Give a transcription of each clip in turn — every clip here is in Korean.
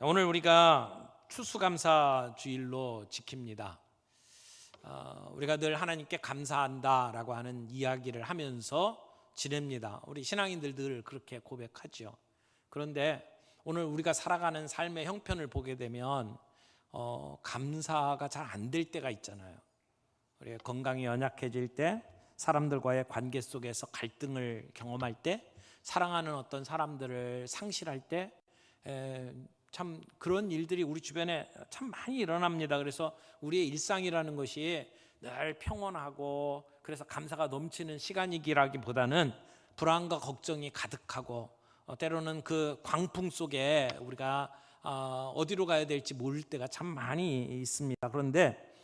오늘 우리가 추수감사 주일로 지킵니다. 우리가 늘 하나님께 감사한다라고 하는 이야기를 하면서 지냅니다. 우리 신앙인들 늘 그렇게 고백하죠. 그런데 오늘 우리가 살아가는 삶의 형편을 보게 되면 감사가 잘 안 될 때가 있잖아요. 우리가 건강이 연약해질 때, 사람들과의 관계 속에서 갈등을 경험할 때, 사랑하는 어떤 사람들을 상실할 때, 참 그런 일들이 우리 주변에 참 많이 일어납니다. 그래서 우리의 일상이라는 것이 늘 평온하고 그래서 감사가 넘치는 시간이기라기보다는 불안과 걱정이 가득하고 때로는 그 광풍 속에 우리가 어디로 가야 될지 모를 때가 참 많이 있습니다. 그런데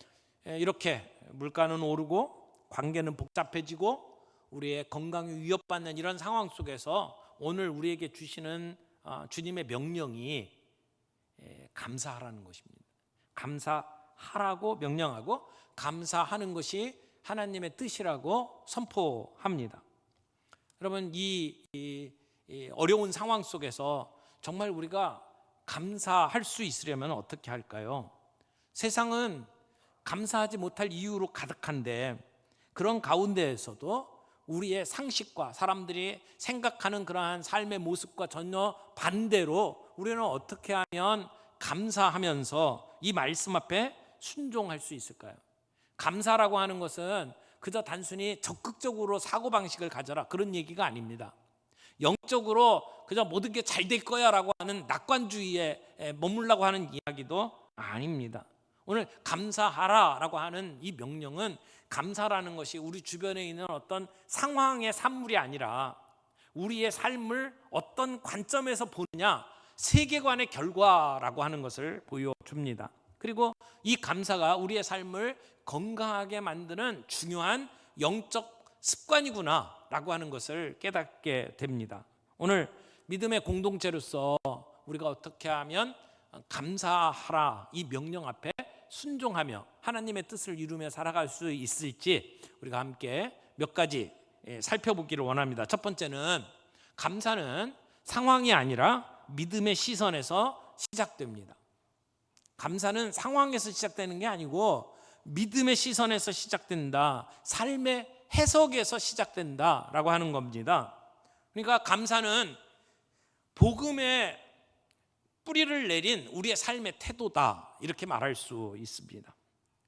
이렇게 물가는 오르고 관계는 복잡해지고 우리의 건강이 위협받는 이런 상황 속에서 오늘 우리에게 주시는 주님의 명령이 감사하라는 것입니다. 감사하라고 명령하고 감사하는 것이 하나님의 뜻이라고 선포합니다. 여러분, 이 어려운 상황 속에서 정말 우리가 감사할 수 있으려면 어떻게 할까요? 세상은 감사하지 못할 이유로 가득한데 그런 가운데에서도 우리의 상식과 사람들이 생각하는 그러한 삶의 모습과 전혀 반대로 우리는 어떻게 하면 감사하면서 이 말씀 앞에 순종할 수 있을까요? 감사라고 하는 것은 그저 단순히 적극적으로 사고방식을 가져라 그런 얘기가 아닙니다. 영적으로 그저 모든 게 잘 될 거야 라고 하는 낙관주의에 머물라고 하는 이야기도 아닙니다. 오늘 감사하라 라고 하는 이 명령은 감사라는 것이 우리 주변에 있는 어떤 상황의 산물이 아니라 우리의 삶을 어떤 관점에서 보느냐, 세계관의 결과라고 하는 것을 보여줍니다. 그리고 이 감사가 우리의 삶을 건강하게 만드는 중요한 영적 습관이구나 라고 하는 것을 깨닫게 됩니다. 오늘 믿음의 공동체로서 우리가 어떻게 하면 감사하라 이 명령 앞에 순종하며 하나님의 뜻을 이루며 살아갈 수 있을지 우리가 함께 몇 가지 살펴보기를 원합니다. 첫 번째는 감사는 상황이 아니라 믿음의 시선에서 시작됩니다. 감사는 상황에서 시작되는 게 아니고 믿음의 시선에서 시작된다. 삶의 해석에서 시작된다라고 하는 겁니다. 그러니까 감사는 복음의 뿌리를 내린 우리의 삶의 태도다 이렇게 말할 수 있습니다.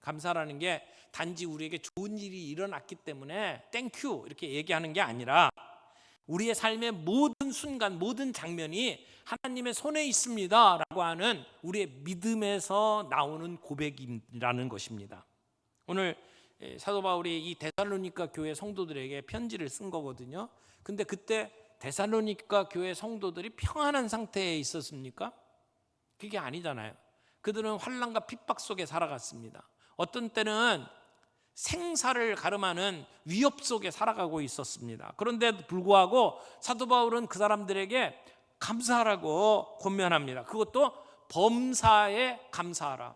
감사라는 게 단지 우리에게 좋은 일이 일어났기 때문에 땡큐 이렇게 얘기하는 게 아니라 우리의 삶의 모든 순간 모든 장면이 하나님의 손에 있습니다 라고 하는 우리의 믿음에서 나오는 고백이라는 것입니다. 오늘 사도 바울이 이 데살로니가 교회 성도들에게 편지를 쓴 거거든요. 근데 그때 데살로니가 교회 성도들이 평안한 상태에 있었습니까? 그게 아니잖아요. 그들은 환난과 핍박 속에 살아갔습니다. 어떤 때는 생사를 가름하는 위협 속에 살아가고 있었습니다. 그런데도 불구하고 사도 바울은 그 사람들에게 감사하라고 권면합니다. 그것도 범사에 감사하라.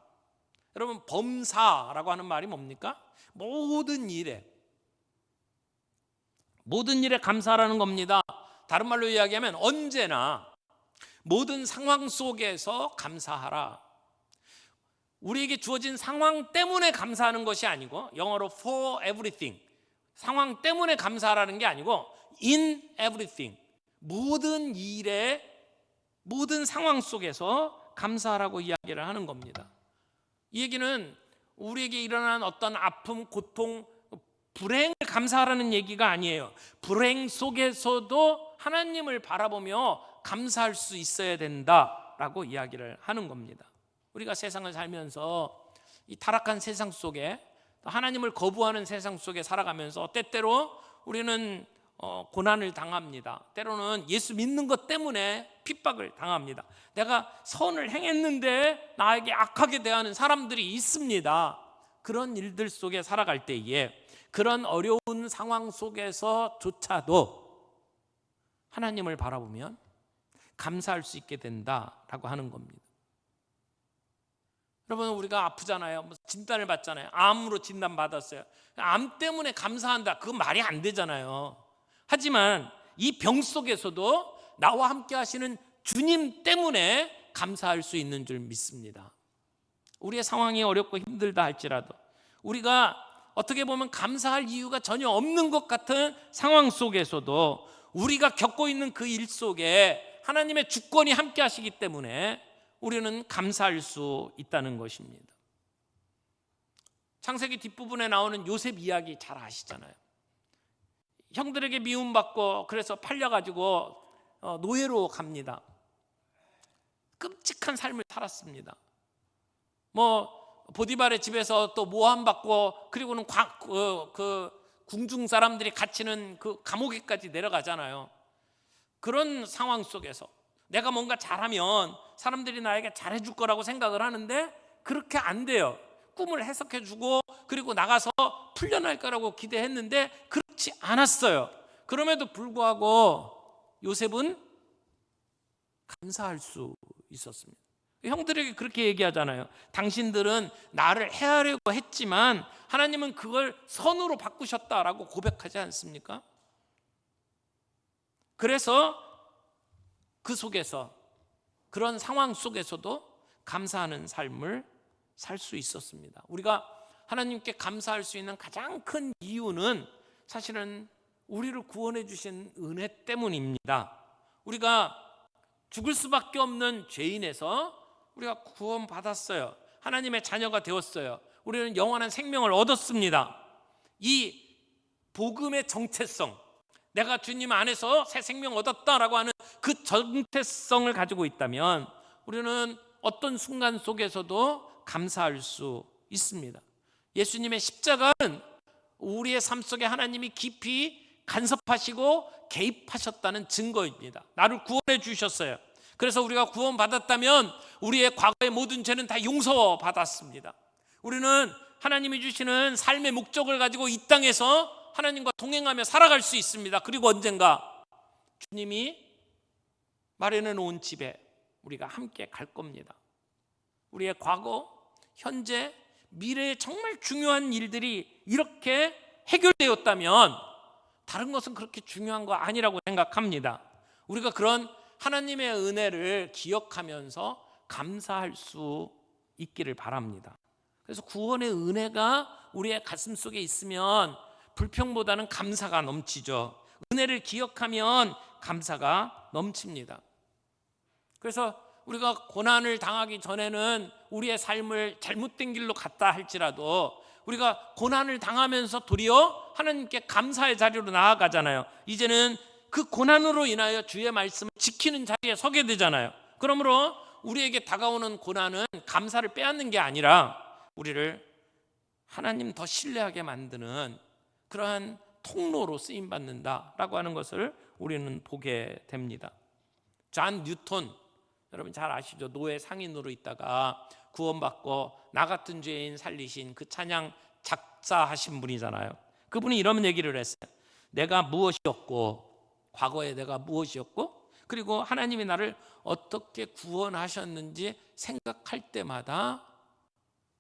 여러분, 범사라고 하는 말이 뭡니까? 모든 일에 감사하라는 겁니다. 다른 말로 이야기하면 언제나 모든 상황 속에서 감사하라. 우리에게 주어진 상황 때문에 감사하는 것이 아니고, 영어로 for everything, 상황 때문에 감사하라는 게 아니고 in everything, 모든 일에 모든 상황 속에서 감사하라고 이야기를 하는 겁니다. 이 얘기는 우리에게 일어난 어떤 아픔, 고통, 불행을 감사하라는 얘기가 아니에요. 불행 속에서도 하나님을 바라보며 감사할 수 있어야 된다라고 이야기를 하는 겁니다. 우리가 세상을 살면서 이 타락한 세상 속에, 하나님을 거부하는 세상 속에 살아가면서 때때로 우리는 고난을 당합니다. 때로는 예수 믿는 것 때문에 핍박을 당합니다. 내가 선을 행했는데 나에게 악하게 대하는 사람들이 있습니다. 그런 일들 속에 살아갈 때에 그런 어려운 상황 속에서조차도 하나님을 바라보면 감사할 수 있게 된다라고 하는 겁니다. 여러분, 우리가 아프잖아요. 진단을 받잖아요. 암으로 진단받았어요. 암 때문에 감사한다. 그건 말이 안 되잖아요. 하지만 이 병 속에서도 나와 함께 하시는 주님 때문에 감사할 수 있는 줄 믿습니다. 우리의 상황이 어렵고 힘들다 할지라도 우리가 어떻게 보면 감사할 이유가 전혀 없는 것 같은 상황 속에서도 우리가 겪고 있는 그 일 속에 하나님의 주권이 함께 하시기 때문에 우리는 감사할 수 있다는 것입니다. 창세기 뒷부분에 나오는 요셉 이야기 잘 아시잖아요. 형들에게 미움받고 그래서 팔려가지고 노예로 갑니다. 끔찍한 삶을 살았습니다. 보디발의 집에서 또 모함받고 그리고는 궁중 사람들이 갇히는 그 감옥에까지 내려가잖아요. 그런 상황 속에서 내가 뭔가 잘하면 사람들이 나에게 잘해줄 거라고 생각을 하는데 그렇게 안 돼요. 꿈을 해석해주고 그리고 나가서 풀려날 거라고 기대했는데 그렇지 않았어요. 그럼에도 불구하고 요셉은 감사할 수 있었습니다. 형들에게 그렇게 얘기하잖아요. 당신들은 나를 해하려고 했지만 하나님은 그걸 선으로 바꾸셨다라고 고백하지 않습니까? 그래서 그 속에서 그런 상황 속에서도 감사하는 삶을 살 수 있었습니다. 우리가 하나님께 감사할 수 있는 가장 큰 이유는 사실은 우리를 구원해 주신 은혜 때문입니다. 우리가 죽을 수밖에 없는 죄인에서 우리가 구원받았어요. 하나님의 자녀가 되었어요. 우리는 영원한 생명을 얻었습니다. 이 복음의 정체성, 내가 주님 안에서 새 생명 얻었다라고 하는 그 정체성을 가지고 있다면 우리는 어떤 순간 속에서도 감사할 수 있습니다. 예수님의 십자가는 우리의 삶 속에 하나님이 깊이 간섭하시고 개입하셨다는 증거입니다. 나를 구원해 주셨어요. 그래서 우리가 구원받았다면 우리의 과거의 모든 죄는 다 용서받았습니다. 우리는 하나님이 주시는 삶의 목적을 가지고 이 땅에서 하나님과 동행하며 살아갈 수 있습니다. 그리고 언젠가 주님이 마련해 놓은 집에 우리가 함께 갈 겁니다. 우리의 과거, 현재, 미래의 정말 중요한 일들이 이렇게 해결되었다면 다른 것은 그렇게 중요한 거 아니라고 생각합니다. 우리가 그런 하나님의 은혜를 기억하면서 감사할 수 있기를 바랍니다. 그래서 구원의 은혜가 우리의 가슴 속에 있으면 불평보다는 감사가 넘치죠. 은혜를 기억하면 감사가 넘칩니다. 그래서 우리가 고난을 당하기 전에는 우리의 삶을 잘못된 길로 갔다 할지라도 우리가 고난을 당하면서 도리어 하나님께 감사의 자리로 나아가잖아요. 이제는 그 고난으로 인하여 주의 말씀을 지키는 자리에 서게 되잖아요. 그러므로 우리에게 다가오는 고난은 감사를 빼앗는 게 아니라 우리를 하나님 더 신뢰하게 만드는 그러한 통로로 쓰임받는다라고 하는 것을 우리는 보게 됩니다. 존 뉴턴, 여러분 잘 아시죠? 노예 상인으로 있다가 구원받고 나 같은 죄인 살리신 그 찬양 작사하신 분이잖아요. 그분이 이런 얘기를 했어요. 내가 무엇이었고, 과거에 내가 무엇이었고, 그리고 하나님이 나를 어떻게 구원하셨는지 생각할 때마다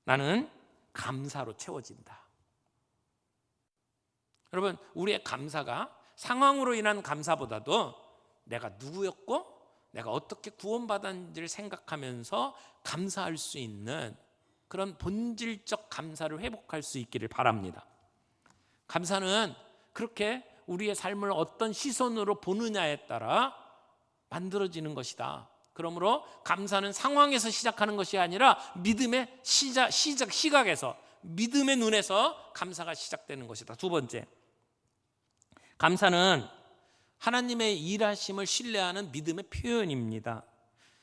나는 감사로 채워진다. 여러분, 우리의 감사가 상황으로 인한 감사보다도 내가 누구였고 내가 어떻게 구원받았는지를 생각하면서 감사할 수 있는 그런 본질적 감사를 회복할 수 있기를 바랍니다. 감사는 그렇게 우리의 삶을 어떤 시선으로 보느냐에 따라 만들어지는 것이다. 그러므로 감사는 상황에서 시작하는 것이 아니라 믿음의 시각에서, 믿음의 눈에서 감사가 시작되는 것이다. 두 번째, 감사는 하나님의 일하심을 신뢰하는 믿음의 표현입니다.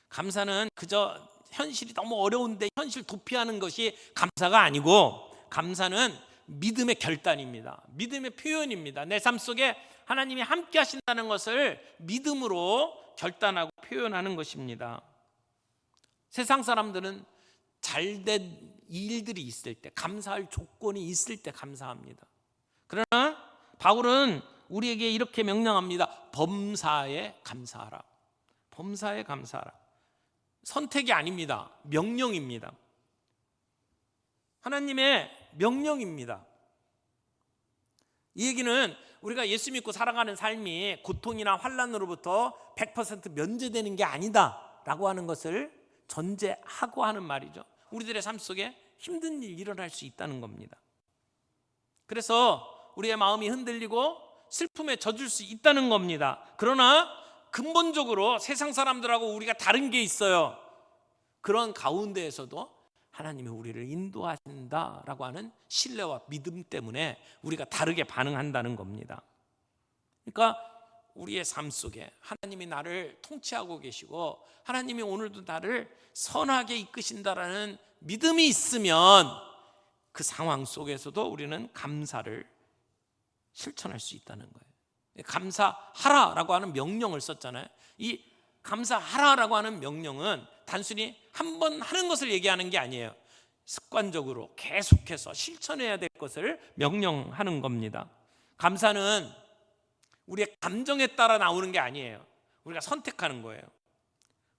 감사는 그저 현실이 너무 어려운데 현실 도피하는 것이 감사가 아니고, 감사는 믿음의 결단입니다. 믿음의 표현입니다. 내 삶 속에 하나님이 함께 하신다는 것을 믿음으로 결단하고 표현하는 것입니다. 세상 사람들은 잘된 일들이 있을 때, 감사할 조건이 있을 때 감사합니다. 그러나 바울은 우리에게 이렇게 명령합니다. 범사에 감사하라. 범사에 감사하라. 선택이 아닙니다. 명령입니다. 하나님의 명령입니다. 이 얘기는 우리가 예수 믿고 살아가는 삶이 고통이나 환난으로부터 100% 면제되는 게 아니다 라고 하는 것을 전제하고 하는 말이죠. 우리들의 삶 속에 힘든 일 일어날 수 있다는 겁니다. 그래서 우리의 마음이 흔들리고 슬픔에 젖을 수 있다는 겁니다. 그러나 근본적으로 세상 사람들하고 우리가 다른 게 있어요. 그런 가운데에서도 하나님이 우리를 인도하신다라고 하는 신뢰와 믿음 때문에 우리가 다르게 반응한다는 겁니다. 그러니까 우리의 삶 속에 하나님이 나를 통치하고 계시고 하나님이 오늘도 나를 선하게 이끄신다라는 믿음이 있으면 그 상황 속에서도 우리는 감사를 실천할 수 있다는 거예요. 감사하라라고 하는 명령을 썼잖아요. 이 감사하라라고 하는 명령은 단순히 한 번 하는 것을 얘기하는 게 아니에요. 습관적으로 계속해서 실천해야 될 것을 명령하는 겁니다. 감사는 우리의 감정에 따라 나오는 게 아니에요. 우리가 선택하는 거예요.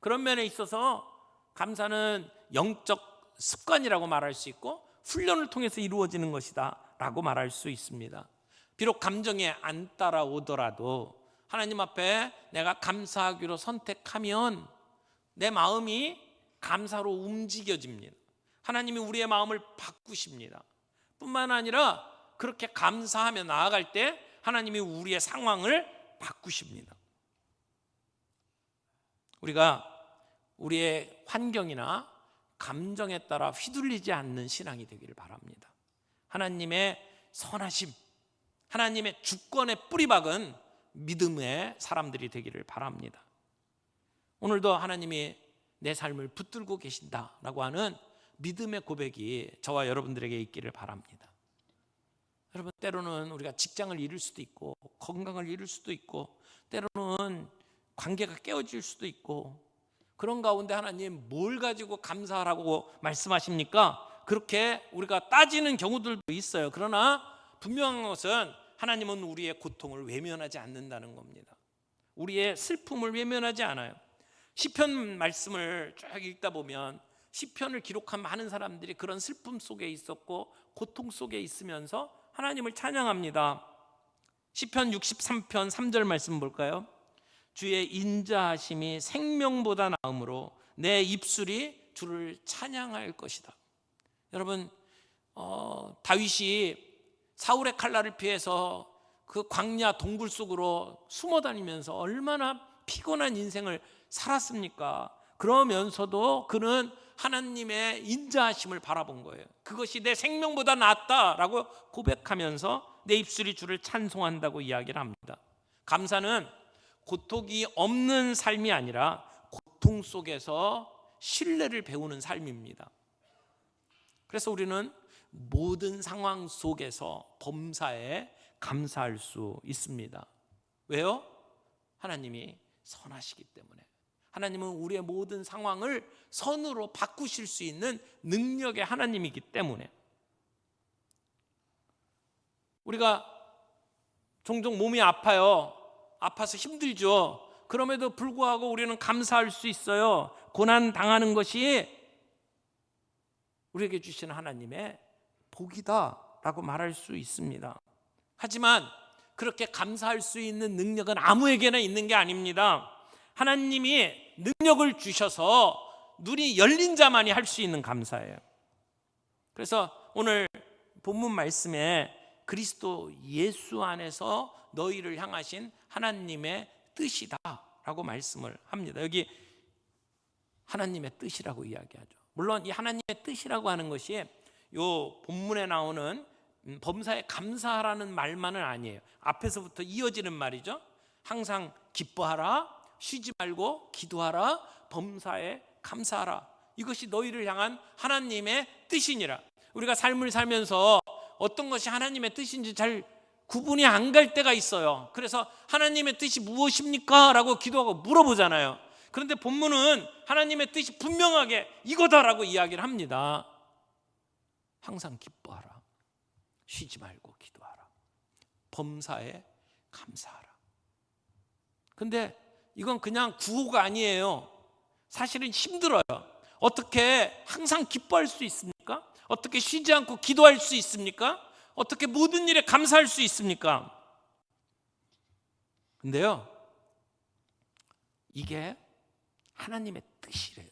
그런 면에 있어서 감사는 영적 습관이라고 말할 수 있고 훈련을 통해서 이루어지는 것이다 라고 말할 수 있습니다. 비록 감정에 안 따라오더라도 하나님 앞에 내가 감사하기로 선택하면 내 마음이 감사로 움직여집니다. 하나님이 우리의 마음을 바꾸십니다. 뿐만 아니라 그렇게 감사하며 나아갈 때 하나님이 우리의 상황을 바꾸십니다. 우리가 우리의 환경이나 감정에 따라 휘둘리지 않는 신앙이 되기를 바랍니다. 하나님의 선하심, 하나님의 주권의 뿌리박은 믿음의 사람들이 되기를 바랍니다. 오늘도 하나님이 내 삶을 붙들고 계신다라고 하는 믿음의 고백이 저와 여러분들에게 있기를 바랍니다. 여러분, 때로는 우리가 직장을 잃을 수도 있고 건강을 잃을 수도 있고 때로는 관계가 깨어질 수도 있고 그런 가운데 하나님 뭘 가지고 감사하라고 말씀하십니까? 그렇게 우리가 따지는 경우들도 있어요. 그러나 분명한 것은 하나님은 우리의 고통을 외면하지 않는다는 겁니다. 우리의 슬픔을 외면하지 않아요. 시편 말씀을 쭉 읽다 보면 시편을 기록한 많은 사람들이 그런 슬픔 속에 있었고 고통 속에 있으면서 하나님을 찬양합니다. 시편 63편 3절 말씀 볼까요? 주의 인자하심이 생명보다 나음으로 내 입술이 주를 찬양할 것이다. 여러분, 다윗이 사울의 칼날을 피해서 그 광야 동굴 속으로 숨어 다니면서 얼마나 피곤한 인생을 살았습니까? 그러면서도 그는 하나님의 인자하심을 바라본 거예요. 그것이 내 생명보다 낫다라고 고백하면서 내 입술이 주를 찬송한다고 이야기를 합니다. 감사는 고통이 없는 삶이 아니라 고통 속에서 신뢰를 배우는 삶입니다. 그래서 우리는 모든 상황 속에서 범사에 감사할 수 있습니다. 왜요? 하나님이 선하시기 때문에. 하나님은 우리의 모든 상황을 선으로 바꾸실 수 있는 능력의 하나님이기 때문에. 우리가 종종 몸이 아파요. 아파서 힘들죠. 그럼에도 불구하고 우리는 감사할 수 있어요. 고난 당하는 것이 우리에게 주시는 하나님의 복이다라고 말할 수 있습니다. 하지만 그렇게 감사할 수 있는 능력은 아무에게나 있는 게 아닙니다. 하나님이 능력을 주셔서 눈이 열린 자만이 할 수 있는 감사예요. 그래서 오늘 본문 말씀에 그리스도 예수 안에서 너희를 향하신 하나님의 뜻이다라고 말씀을 합니다. 여기 하나님의 뜻이라고 이야기하죠. 물론 이 하나님의 뜻이라고 하는 것이 요 본문에 나오는 범사에 감사하라는 말만은 아니에요. 앞에서부터 이어지는 말이죠. 항상 기뻐하라, 쉬지 말고 기도하라, 범사에 감사하라. 이것이 너희를 향한 하나님의 뜻이니라. 우리가 삶을 살면서 어떤 것이 하나님의 뜻인지 잘 구분이 안 갈 때가 있어요. 그래서 하나님의 뜻이 무엇입니까? 라고 기도하고 물어보잖아요. 그런데 본문은 하나님의 뜻이 분명하게 이거다라고 이야기를 합니다. 항상 기뻐하라, 쉬지 말고 기도하라, 범사에 감사하라. 근데 이건 그냥 구호가 아니에요. 사실은 힘들어요. 어떻게 항상 기뻐할 수 있습니까? 어떻게 쉬지 않고 기도할 수 있습니까? 어떻게 모든 일에 감사할 수 있습니까? 근데요, 이게 하나님의 뜻이래요.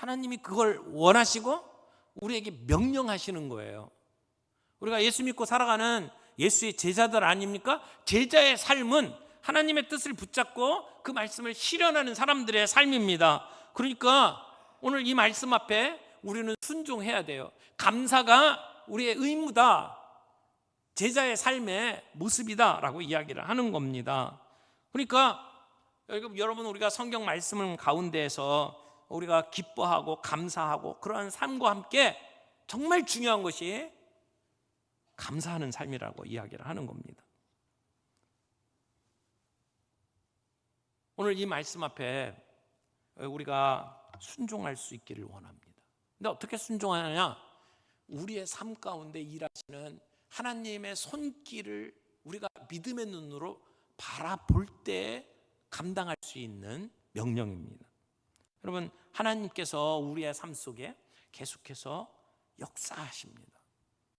하나님이 그걸 원하시고 우리에게 명령하시는 거예요. 우리가 예수 믿고 살아가는 예수의 제자들 아닙니까? 제자의 삶은 하나님의 뜻을 붙잡고 그 말씀을 실현하는 사람들의 삶입니다. 그러니까 오늘 이 말씀 앞에 우리는 순종해야 돼요. 감사가 우리의 의무다, 제자의 삶의 모습이다라고 이야기를 하는 겁니다. 그러니까 여러분, 우리가 성경 말씀 가운데에서 우리가 기뻐하고 감사하고 그러한 삶과 함께 정말 중요한 것이 감사하는 삶이라고 이야기를 하는 겁니다. 오늘 이 말씀 앞에 우리가 순종할 수 있기를 원합니다. 근데 어떻게 순종하느냐? 우리의 삶 가운데 일하시는 하나님의 손길을 우리가 믿음의 눈으로 바라볼 때 감당할 수 있는 명령입니다. 여러분, 하나님께서 우리의 삶 속에 계속해서 역사하십니다.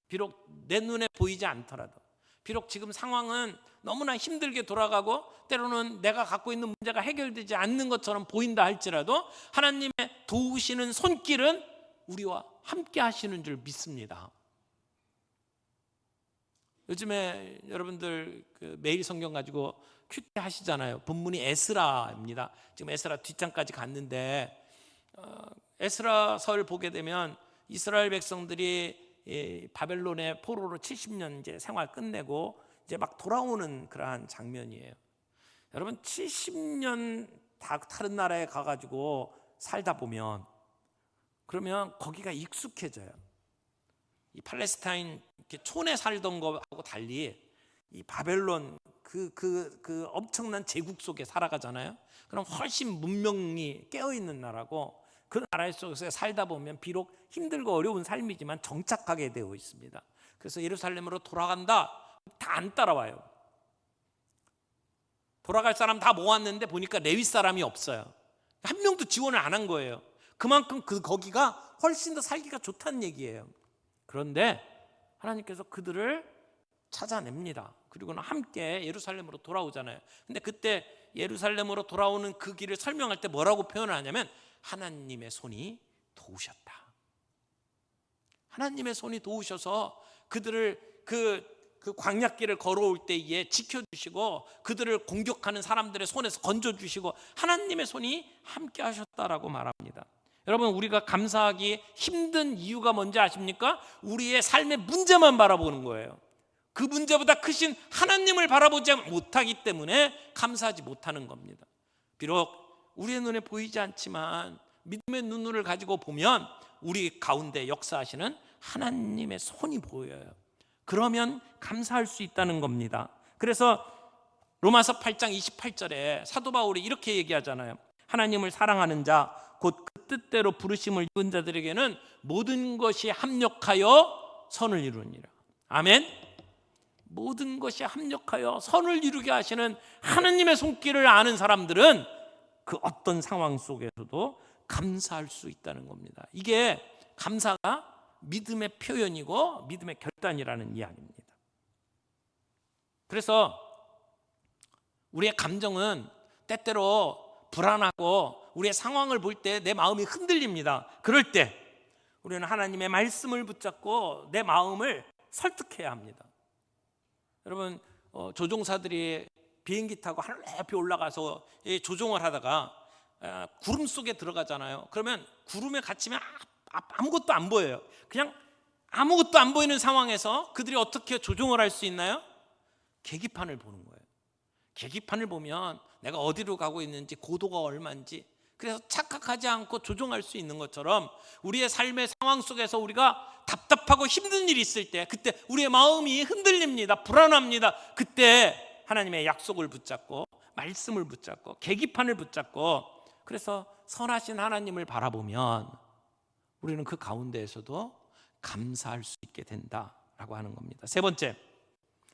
비록 내 눈에 보이지 않더라도, 비록 지금 상황은 너무나 힘들게 돌아가고 때로는 내가 갖고 있는 문제가 해결되지 않는 것처럼 보인다 할지라도 하나님의 도우시는 손길은 우리와 함께 하시는 줄 믿습니다. 요즘에 여러분들 매일 성경 가지고 큐티 하시잖아요. 본문이 에스라입니다. 지금 에스라 뒷장까지 갔는데 에스라서를 보게 되면 이스라엘 백성들이 바벨론의 포로로 70년 이제 생활 끝내고 이제 막 돌아오는 그러한 장면이에요. 여러분, 70년 다른 나라에 가가지고 살다 보면 그러면 거기가 익숙해져요. 이 팔레스타인 이렇게 촌에 살던 거하고 달리 이 바벨론 그 엄청난 제국 속에 살아가잖아요. 그럼 훨씬 문명이 깨어있는 나라고, 그 나라 속에서 살다 보면 비록 힘들고 어려운 삶이지만 정착하게 되어 있습니다. 그래서 예루살렘으로 돌아간다, 다 안 따라와요. 돌아갈 사람 다 모았는데 보니까 레위 사람이 없어요. 한 명도 지원을 안 한 거예요. 그만큼 거기가 훨씬 더 살기가 좋다는 얘기예요. 그런데 하나님께서 그들을 찾아냅니다. 그리고는 함께 예루살렘으로 돌아오잖아요. 근데 그때 예루살렘으로 돌아오는 그 길을 설명할 때 뭐라고 표현을 하냐면 하나님의 손이 도우셨다. 하나님의 손이 도우셔서 그들을 그 광야길을 걸어올 때에 지켜주시고 그들을 공격하는 사람들의 손에서 건져주시고 하나님의 손이 함께 하셨다라고 말합니다. 여러분, 우리가 감사하기 힘든 이유가 뭔지 아십니까? 우리의 삶의 문제만 바라보는 거예요. 그 문제보다 크신 하나님을 바라보지 못하기 때문에 감사하지 못하는 겁니다. 비록 우리의 눈에 보이지 않지만 믿음의 눈을 가지고 보면 우리 가운데 역사하시는 하나님의 손이 보여요. 그러면 감사할 수 있다는 겁니다. 그래서 로마서 8장 28절에 사도 바울이 이렇게 얘기하잖아요. 하나님을 사랑하는 자, 곧 그 뜻대로 부르심을 입은 자들에게는 모든 것이 합력하여 선을 이루니라. 아멘. 모든 것이 합력하여 선을 이루게 하시는 하나님의 손길을 아는 사람들은 그 어떤 상황 속에서도 감사할 수 있다는 겁니다. 이게 감사가 믿음의 표현이고 믿음의 결단이라는 이야기입니다. 그래서 우리의 감정은 때때로 불안하고 우리의 상황을 볼 때 내 마음이 흔들립니다. 그럴 때 우리는 하나님의 말씀을 붙잡고 내 마음을 설득해야 합니다. 여러분, 조종사들이 비행기 타고 하늘 높이 올라가서 조종을 하다가 구름 속에 들어가잖아요. 그러면 구름에 갇히면 아무것도 안 보여요. 그냥 아무것도 안 보이는 상황에서 그들이 어떻게 조종을 할 수 있나요? 계기판을 보는 거예요. 계기판을 보면 내가 어디로 가고 있는지, 고도가 얼마인지, 그래서 착각하지 않고 조종할 수 있는 것처럼 우리의 삶의 상황 속에서 우리가 답답하고 힘든 일이 있을 때, 그때 우리의 마음이 흔들립니다. 불안합니다. 그때 하나님의 약속을 붙잡고 말씀을 붙잡고 계기판을 붙잡고 그래서 선하신 하나님을 바라보면 우리는 그 가운데에서도 감사할 수 있게 된다라고 하는 겁니다. 세 번째,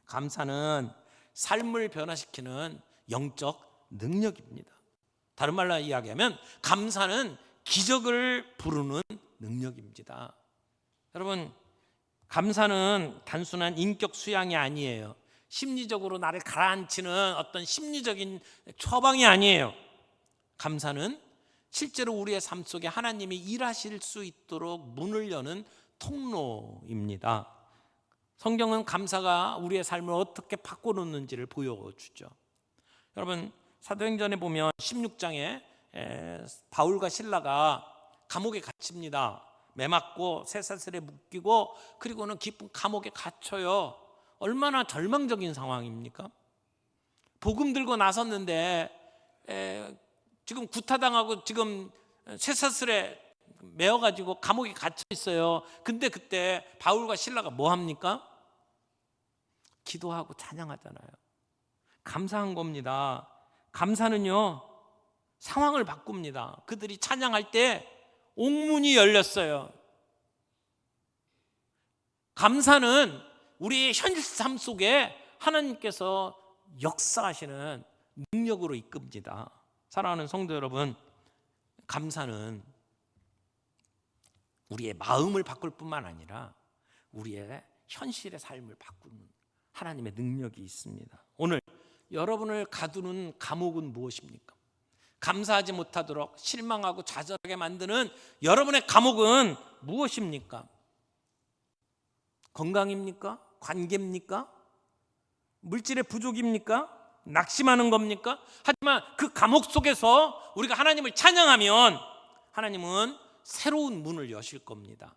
감사는 삶을 변화시키는 영적 능력입니다. 다른 말로 이야기하면 감사는 기적을 부르는 능력입니다. 여러분, 감사는 단순한 인격 수양이 아니에요. 심리적으로 나를 가라앉히는 어떤 심리적인 처방이 아니에요. 감사는 실제로 우리의 삶 속에 하나님이 일하실 수 있도록 문을 여는 통로입니다. 성경은 감사가 우리의 삶을 어떻게 바꿔놓는지를 보여주죠. 여러분, 사도행전에 보면 16장에 바울과 실라가 감옥에 갇힙니다. 매맞고 쇠사슬에 묶이고 그리고는 깊은 감옥에 갇혀요. 얼마나 절망적인 상황입니까? 복음 들고 나섰는데 지금 구타당하고 지금 쇠사슬에 매어가지고 감옥에 갇혀 있어요. 근데 그때 바울과 실라가 뭐 합니까? 기도하고 찬양하잖아요. 감사한 겁니다. 감사는요, 상황을 바꿉니다. 그들이 찬양할 때 옥문이 열렸어요. 감사는 우리의 현실 삶 속에 하나님께서 역사하시는 능력으로 이끕니다. 사랑하는 성도 여러분, 감사는 우리의 마음을 바꿀 뿐만 아니라 우리의 현실의 삶을 바꾸는 하나님의 능력이 있습니다. 오늘 여러분을 가두는 감옥은 무엇입니까? 감사하지 못하도록 실망하고 좌절하게 만드는 여러분의 감옥은 무엇입니까? 건강입니까? 관계입니까? 물질의 부족입니까? 낙심하는 겁니까? 하지만 그 감옥 속에서 우리가 하나님을 찬양하면 하나님은 새로운 문을 여실 겁니다.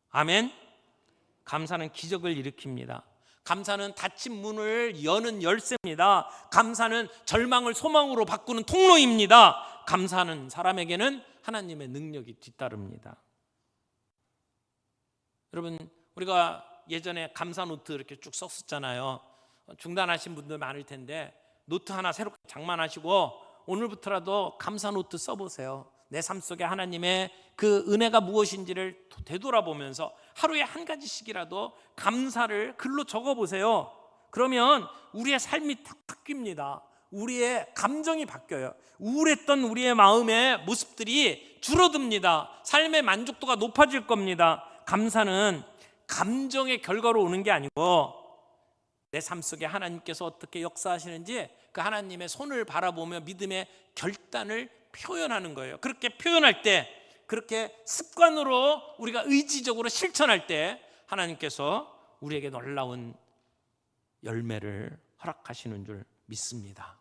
아멘. 감사는 기적을 일으킵니다. 감사는 닫힌 문을 여는 열쇠입니다. 감사는 절망을 소망으로 바꾸는 통로입니다. 감사는 사람에게는 하나님의 능력이 뒤따릅니다. 여러분, 우리가 예전에 감사 노트 이렇게 쭉 썼었잖아요. 중단하신 분들 많을 텐데 노트 하나 새롭게 장만하시고 오늘부터라도 감사 노트 써보세요. 내 삶 속에 하나님의 그 은혜가 무엇인지를 되돌아보면서 하루에 한 가지씩이라도 감사를 글로 적어보세요. 그러면 우리의 삶이 탁 바뀝니다. 우리의 감정이 바뀌어요. 우울했던 우리의 마음의 모습들이 줄어듭니다. 삶의 만족도가 높아질 겁니다. 감사는 감정의 결과로 오는 게 아니고 내 삶 속에 하나님께서 어떻게 역사하시는지 그 하나님의 손을 바라보며 믿음의 결단을 표현하는 거예요. 그렇게 표현할 때, 그렇게 습관으로 우리가 의지적으로 실천할 때 하나님께서 우리에게 놀라운 열매를 허락하시는 줄 믿습니다.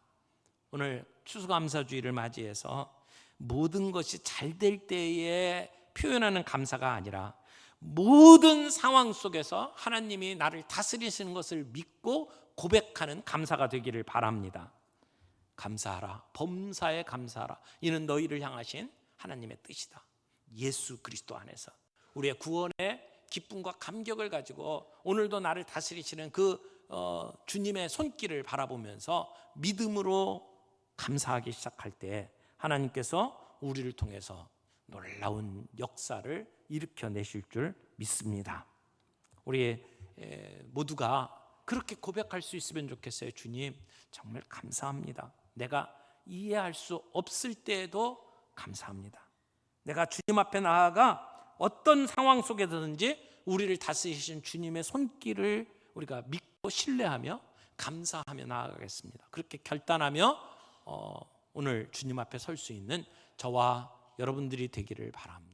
오늘 추수감사주의를 맞이해서 모든 것이 잘 될 때에 표현하는 감사가 아니라 모든 상황 속에서 하나님이 나를 다스리시는 것을 믿고 고백하는 감사가 되기를 바랍니다. 감사하라, 범사에 감사하라. 이는 너희를 향하신 하나님의 뜻이다. 예수 그리스도 안에서 우리의 구원의 기쁨과 감격을 가지고 오늘도 나를 다스리시는 그 주님의 손길을 바라보면서 믿음으로 감사하기 시작할 때 하나님께서 우리를 통해서 놀라운 역사를 일으켜내실 줄 믿습니다. 우리 모두가 그렇게 고백할 수 있으면 좋겠어요. 주님, 정말 감사합니다. 내가 이해할 수 없을 때에도 감사합니다. 내가 주님 앞에 나아가 어떤 상황 속에서든지 우리를 다스리신 주님의 손길을 우리가 믿고 신뢰하며 감사하며 나아가겠습니다. 그렇게 결단하며 오늘 주님 앞에 설 수 있는 저와 여러분들이 되기를 바랍니다.